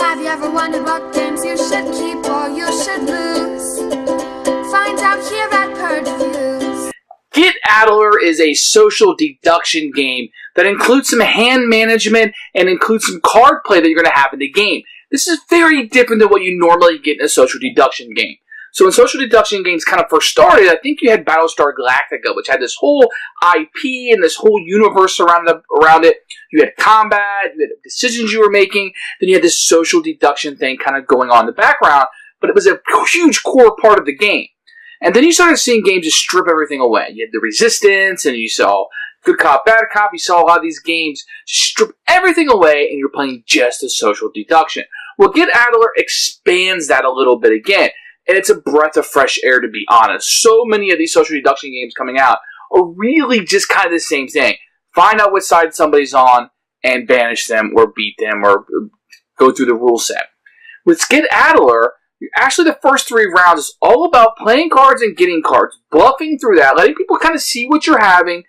Have you ever wondered what games you should keep or you should lose? Find out here at Purge Reviews. Get Adler is a social deduction game that includes some hand management and includes some card play that you're going to have in the game. This is very different than what you normally get in a social deduction game. So when social deduction games kind of first started, I think you had Battlestar Galactica, which had this whole IP and this whole universe around it. You had combat, you had decisions you were making, then you had this social deduction thing kind of going on in the background, but it was a huge core part of the game. And then you started seeing games just strip everything away. You had the Resistance, and you saw Good Cop, Bad Cop. You saw a lot of these games strip everything away, and you're playing just a social deduction. Well, Get Adler expands that a little bit again. And it's a breath of fresh air, to be honest. So many of these social deduction games coming out are really just kind of the same thing. Find out what side somebody's on and banish them or beat them or go through the rule set. With Get Adler, actually the first 3 rounds is all about playing cards and getting cards, bluffing through that, letting people kind of see what you're having,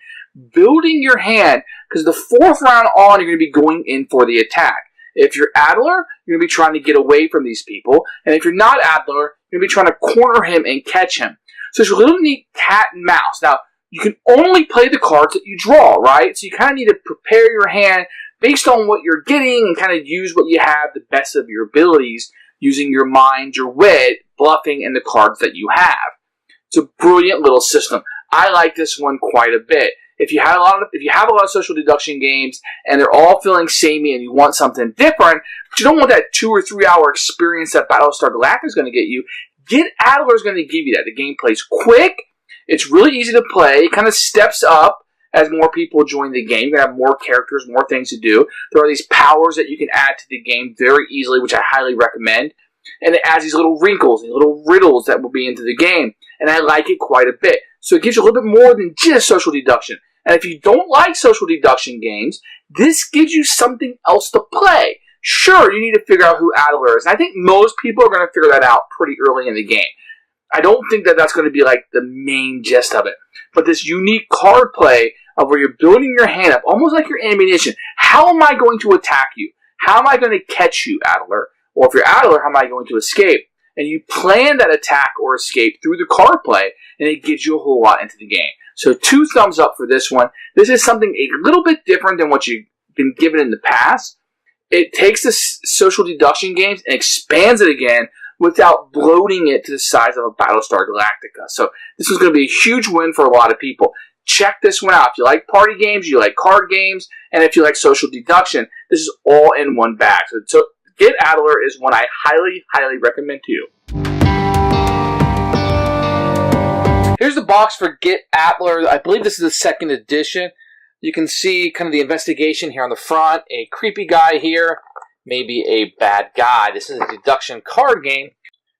building your hand, because the 4th round on, you're going to be going in for the attack. If you're Adler, you're going to be trying to get away from these people. And if you're not Adler, you're going to be trying to corner him and catch him. So it's a little neat cat and mouse. Now, you can only play the cards that you draw, right? So you kind of need to prepare your hand based on what you're getting and kind of use what you have, the best of your abilities, using your mind, your wit, bluffing, and the cards that you have. It's a brilliant little system. I like this one quite a bit. If you have a lot of social deduction games and they're all feeling samey and you want something different, but you don't want that 2 or 3 hour experience that Battlestar Galactica is going to get you, Get Adler is going to give you that. The game plays quick. It's really easy to play. It kind of steps up as more people join the game. You're going to have more characters, more things to do. There are these powers that you can add to the game very easily, which I highly recommend. And it adds these little wrinkles, these little riddles that will be into the game. And I like it quite a bit. So it gives you a little bit more than just social deduction. And if you don't like social deduction games, this gives you something else to play. Sure, you need to figure out who Adler is. And I think most people are going to figure that out pretty early in the game. I don't think that that's going to be like the main gist of it. But this unique card play of where you're building your hand up, almost like your ammunition. How am I going to attack you? How am I going to catch you, Adler? Or if you're Adler, how am I going to escape? And you plan that attack or escape through the card play, and it gives you a whole lot into the game. So 2 thumbs up for this one. This is something a little bit different than what you've been given in the past. It takes the social deduction games and expands it again without bloating it to the size of a Battlestar Galactica. So this is going to be a huge win for a lot of people. Check this one out. If you like party games, you like card games, and if you like social deduction, this is all in one bag. So Get Adler is one I highly, highly recommend to you. Here's the box for Get Adler. I believe this is the 2nd edition. You can see kind of the investigation here on the front. A creepy guy here. Maybe a bad guy. This is a deduction card game.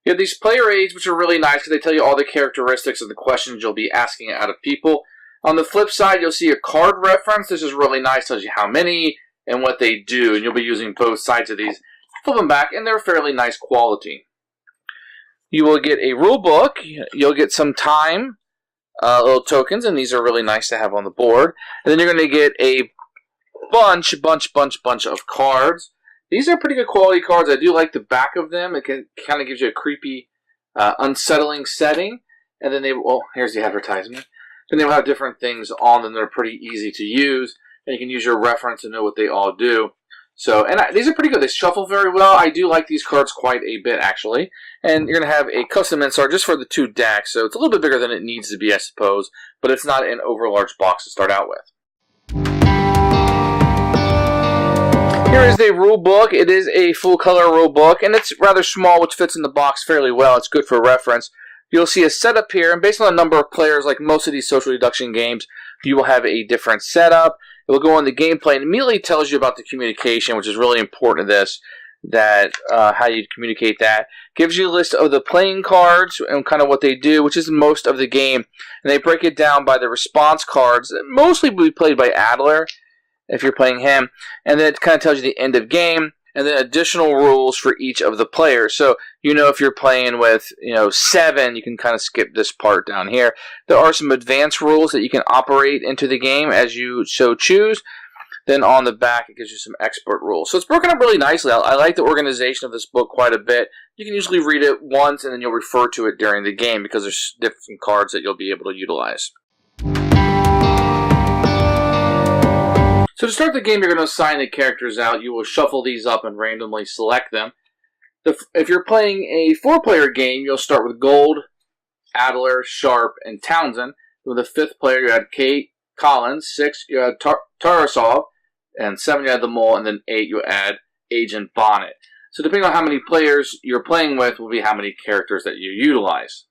You have these player aids, which are really nice because they tell you all the characteristics of the questions you'll be asking out of people. On the flip side, you'll see a card reference. This is really nice. Tells you how many and what they do. And you'll be using both sides of these. Flip them back, and they're fairly nice quality. You will get a rule book. You'll get some time, little tokens, and these are really nice to have on the board. And then you're going to get a bunch of cards. These are pretty good quality cards. I do like the back of them. It kind of gives you a creepy, unsettling setting. And then here's the advertisement. Then they will have different things on them that are pretty easy to use. And you can use your reference to know what they all do. So, these are pretty good. They shuffle very well. I do like these cards quite a bit, actually. And you're going to have a custom insert just for the 2 decks. So it's a little bit bigger than it needs to be, I suppose. But it's not an over-large box to start out with. Here is the rule book. It is a full-color rule book. And it's rather small, which fits in the box fairly well. It's good for reference. You'll see a setup here. And based on the number of players, like most of these social deduction games, you will have a different setup. It will go on the gameplay and immediately tells you about the communication, which is really important to this, that how you communicate that. Gives you a list of the playing cards and kind of what they do, which is most of the game. And they break it down by the response cards that mostly will be played by Adler, if you're playing him. And then it kind of tells you the end of game, and then additional rules for each of the players. So, if you're playing with, 7, you can kind of skip this part down here. There are some advanced rules that you can operate into the game as you so choose. Then on the back, it gives you some expert rules. So it's broken up really nicely. I like the organization of this book quite a bit. You can usually read it once, and then you'll refer to it during the game because there's different cards that you'll be able to utilize. So to start the game, you're going to assign the characters out. You will shuffle these up and randomly select them. If you're playing a 4-player game, you'll start with Gold, Adler, Sharp, and Townsend. With the 5th player, you add Kate, Collins. 6, you add Tarasov. And 7, you add the Mole. And then 8, you add Agent Bonnet. So depending on how many players you're playing with will be how many characters that you utilize.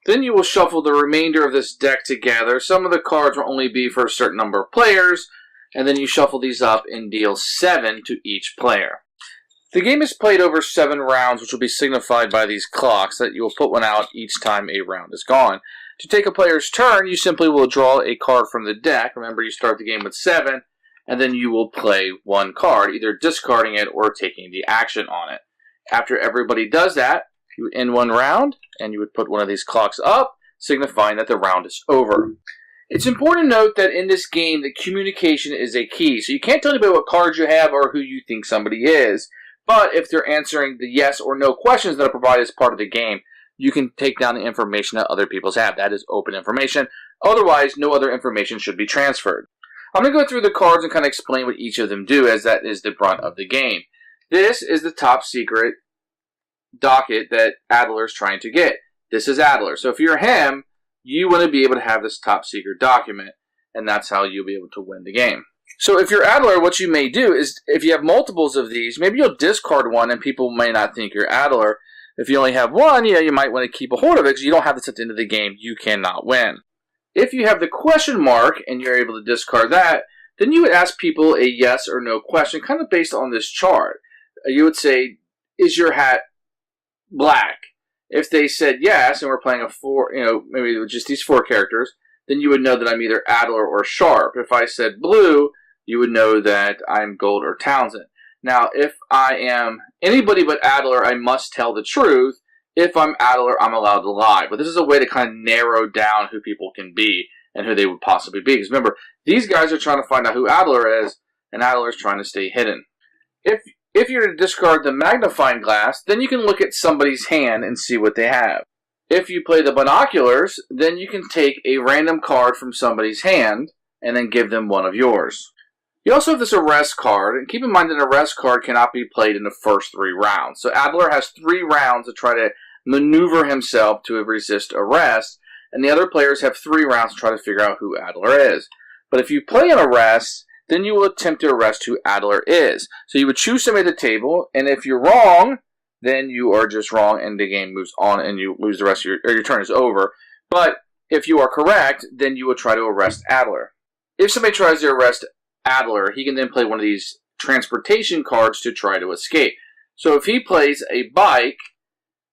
Then you will shuffle the remainder of this deck together. Some of the cards will only be for a certain number of players. And then you shuffle these up and deal 7 to each player. The game is played over 7 rounds, which will be signified by these clocks that you will put one out each time a round is gone. To take a player's turn, you simply will draw a card from the deck. Remember, you start the game with 7, and then you will play 1 card, either discarding it or taking the action on it. After everybody does that, you would end 1 round, and you would put one of these clocks up, signifying that the round is over. It's important to note that in this game, the communication is a key. So you can't tell anybody what cards you have or who you think somebody is. But if they're answering the yes or no questions that are provided as part of the game, you can take down the information that other people have. That is open information. Otherwise, no other information should be transferred. I'm going to go through the cards and kind of explain what each of them do, as that is the brunt of the game. This is the top secret docket that Adler is trying to get. This is Adler. So if you're him, you want to be able to have this top secret document, and that's how you'll be able to win the game. So if you're Adler, what you may do is, if you have multiples of these, maybe you'll discard one and people may not think you're Adler. If you only have one, you might want to keep a hold of it because you don't have this at the end of the game. You cannot win. If you have the question mark and you're able to discard that, then you would ask people a yes or no question, kind of based on this chart. You would say, is your hat black? If they said yes, and we're playing a 4, maybe just these 4 characters, then you would know that I'm either Adler or Sharp. If I said blue, you would know that I'm Gold or Townsend. Now, if I am anybody but Adler, I must tell the truth. If I'm Adler, I'm allowed to lie. But this is a way to kind of narrow down who people can be and who they would possibly be. Because remember, these guys are trying to find out who Adler is, and Adler is trying to stay hidden. If you're to discard the magnifying glass, then you can look at somebody's hand and see what they have. If you play the binoculars, then you can take a random card from somebody's hand and then give them one of yours. You also have this arrest card, and keep in mind that an arrest card cannot be played in the first 3 rounds. So Adler has 3 rounds to try to maneuver himself to resist arrest, and the other players have 3 rounds to try to figure out who Adler is. But if you play an arrest, then you will attempt to arrest who Adler is. So you would choose somebody at the table, and if you're wrong, then you are just wrong, and the game moves on, and you lose the rest of your turn is over. But if you are correct, then you will try to arrest Adler. If somebody tries to arrest Adler, he can then play one of these transportation cards to try to escape. So if he plays a bike,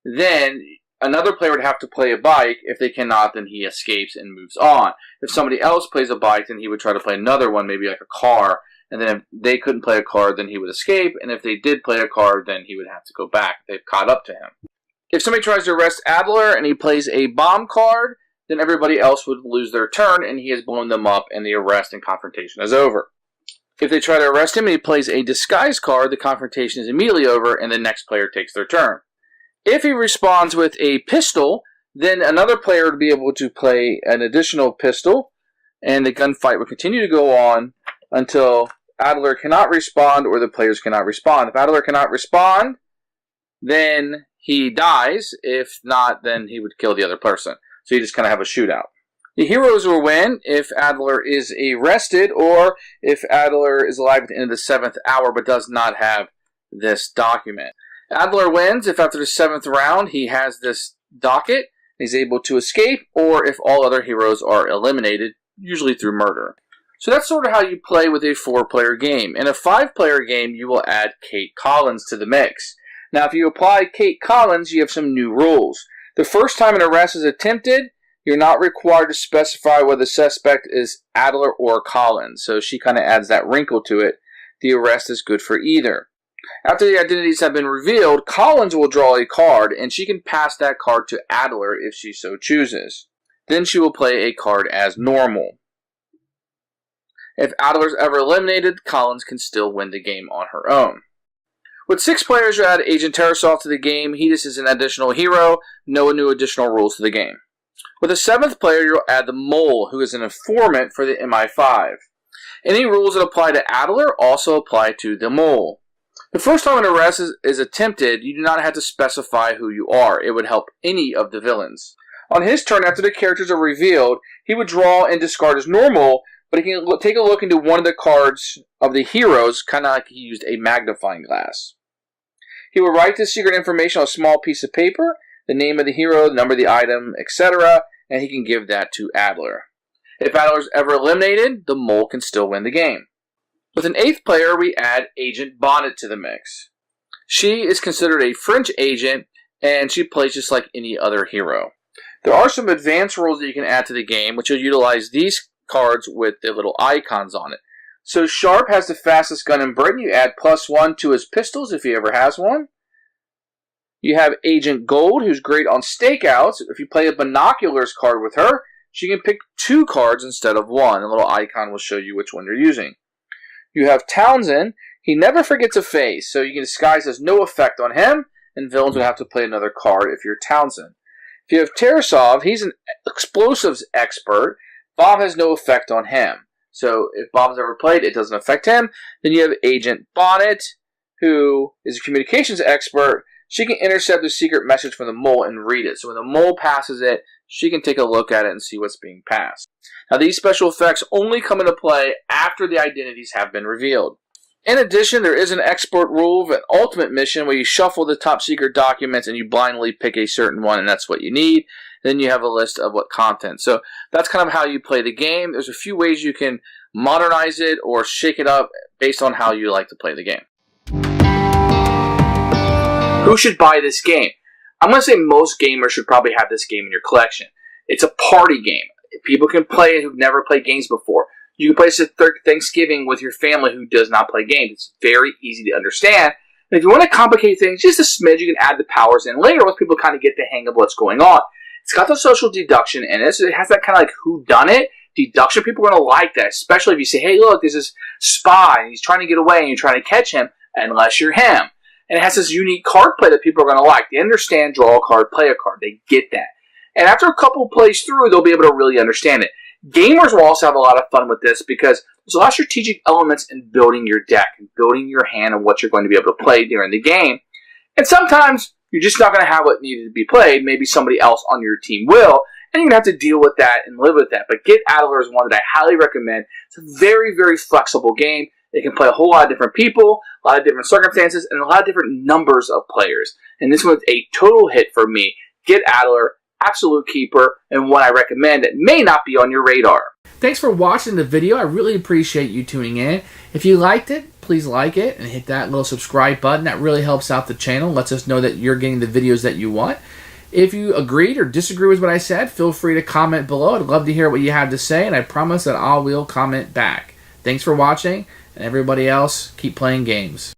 then another player would have to play a bike. If they cannot, then he escapes and moves on. If somebody else plays a bike, then he would try to play another one, maybe like a car. And then if they couldn't play a card, then he would escape. And if they did play a card, then he would have to go back. They've caught up to him. If somebody tries to arrest Adler and he plays a bomb card, then everybody else would lose their turn and he has blown them up and the arrest and confrontation is over. If they try to arrest him and he plays a disguise card, the confrontation is immediately over and the next player takes their turn. If he responds with a pistol, then another player would be able to play an additional pistol and the gunfight would continue to go on until Adler cannot respond or the players cannot respond. If Adler cannot respond, then he dies. If not, then he would kill the other person. So you just kind of have a shootout. The heroes will win if Adler is arrested or if Adler is alive at the end of the 7th hour but does not have this document. Adler wins if after the 7th round he has this docket, he's able to escape, or if all other heroes are eliminated, usually through murder. So that's sort of how you play with a 4-player game. In a 5-player game, you will add Kate Collins to the mix. Now, if you apply Kate Collins, you have some new rules. The first time an arrest is attempted, you're not required to specify whether the suspect is Adler or Collins. So she kind of adds that wrinkle to it. The arrest is good for either. After the identities have been revealed, Collins will draw a card, and she can pass that card to Adler if she so chooses. Then she will play a card as normal. If Adler's ever eliminated, Collins can still win the game on her own. With 6 players, you add Agent Tarasov to the game. He just is an additional hero. No new additional rules to the game. With a 7th player, you'll add the Mole, who is an informant for the MI5. Any rules that apply to Adler also apply to the Mole. The first time an arrest is attempted, you do not have to specify who you are. It would help any of the villains. On his turn, after the characters are revealed, he would draw and discard as normal, but he can take a look into one of the cards of the heroes, kind of like he used a magnifying glass. He will write the secret information on a small piece of paper, the name of the hero, the number of the item, etc., and he can give that to Adler. If Adler is ever eliminated, the Mole can still win the game. With an 8th player, we add Agent Bonnet to the mix. She is considered a French agent, and she plays just like any other hero. There are some advanced rules that you can add to the game, which will utilize these cards with the little icons on it. So Sharp has the fastest gun in Britain. You add +1 to his pistols if he ever has one. You have Agent Gold, who's great on stakeouts. If you play a binoculars card with her, she can pick 2 cards instead of 1. A little icon will show you which one you're using. You have Townsend. He never forgets a face, so you can disguise as no effect on him, and villains would have to play another card if you're Townsend. If you have Tarasov, he's an explosives expert. Bob has no effect on him. So if Bob's ever played, it doesn't affect him. Then you have Agent Bonnet, who is a communications expert. She can intercept the secret message from the Mole and read it. So when the Mole passes it, she can take a look at it and see what's being passed. Now, these special effects only come into play after the identities have been revealed. In addition, there is an export rule of an ultimate mission where you shuffle the top secret documents and you blindly pick a certain one, and that's what you need. Then you have a list of what content. So that's kind of how you play the game. There's a few ways you can modernize it or shake it up based on how you like to play the game. Who should buy this game? I'm going to say most gamers should probably have this game in your collection. It's a party game. People can play it who've never played games before. You can play this at Thanksgiving with your family who does not play games. It's very easy to understand. And if you want to complicate things just a smidge, you can add the powers in later once people kind of get the hang of what's going on. It's got the social deduction in it, so it has that kind of like whodunit deduction. People are going to like that, especially if you say, hey, look, there's this spy, and he's trying to get away, and you're trying to catch him, unless you're him. And it has this unique card play that people are going to like. They understand draw a card, play a card. They get that. And after a couple plays through, they'll be able to really understand it. Gamers will also have a lot of fun with this because there's a lot of strategic elements in building your deck and building your hand and what you're going to be able to play during the game. And sometimes you're just not going to have what needed to be played. Maybe somebody else on your team will, and you're going to have to deal with that and live with that. But Get Adler is one that I highly recommend. It's a very, very flexible game. It can play a whole lot of different people, a lot of different circumstances, and a lot of different numbers of players. And this one's a total hit for me. Get Adler, absolute keeper, and one I recommend that may not be on your radar. Thanks for watching the video. I really appreciate you tuning in. If you liked it, please like it and hit that little subscribe button. That really helps out the channel, lets us know that you're getting the videos that you want. If you agreed or disagree with what I said, feel free to comment below. I'd love to hear what you have to say, and I promise that I will comment back. Thanks for watching, and everybody else, keep playing games.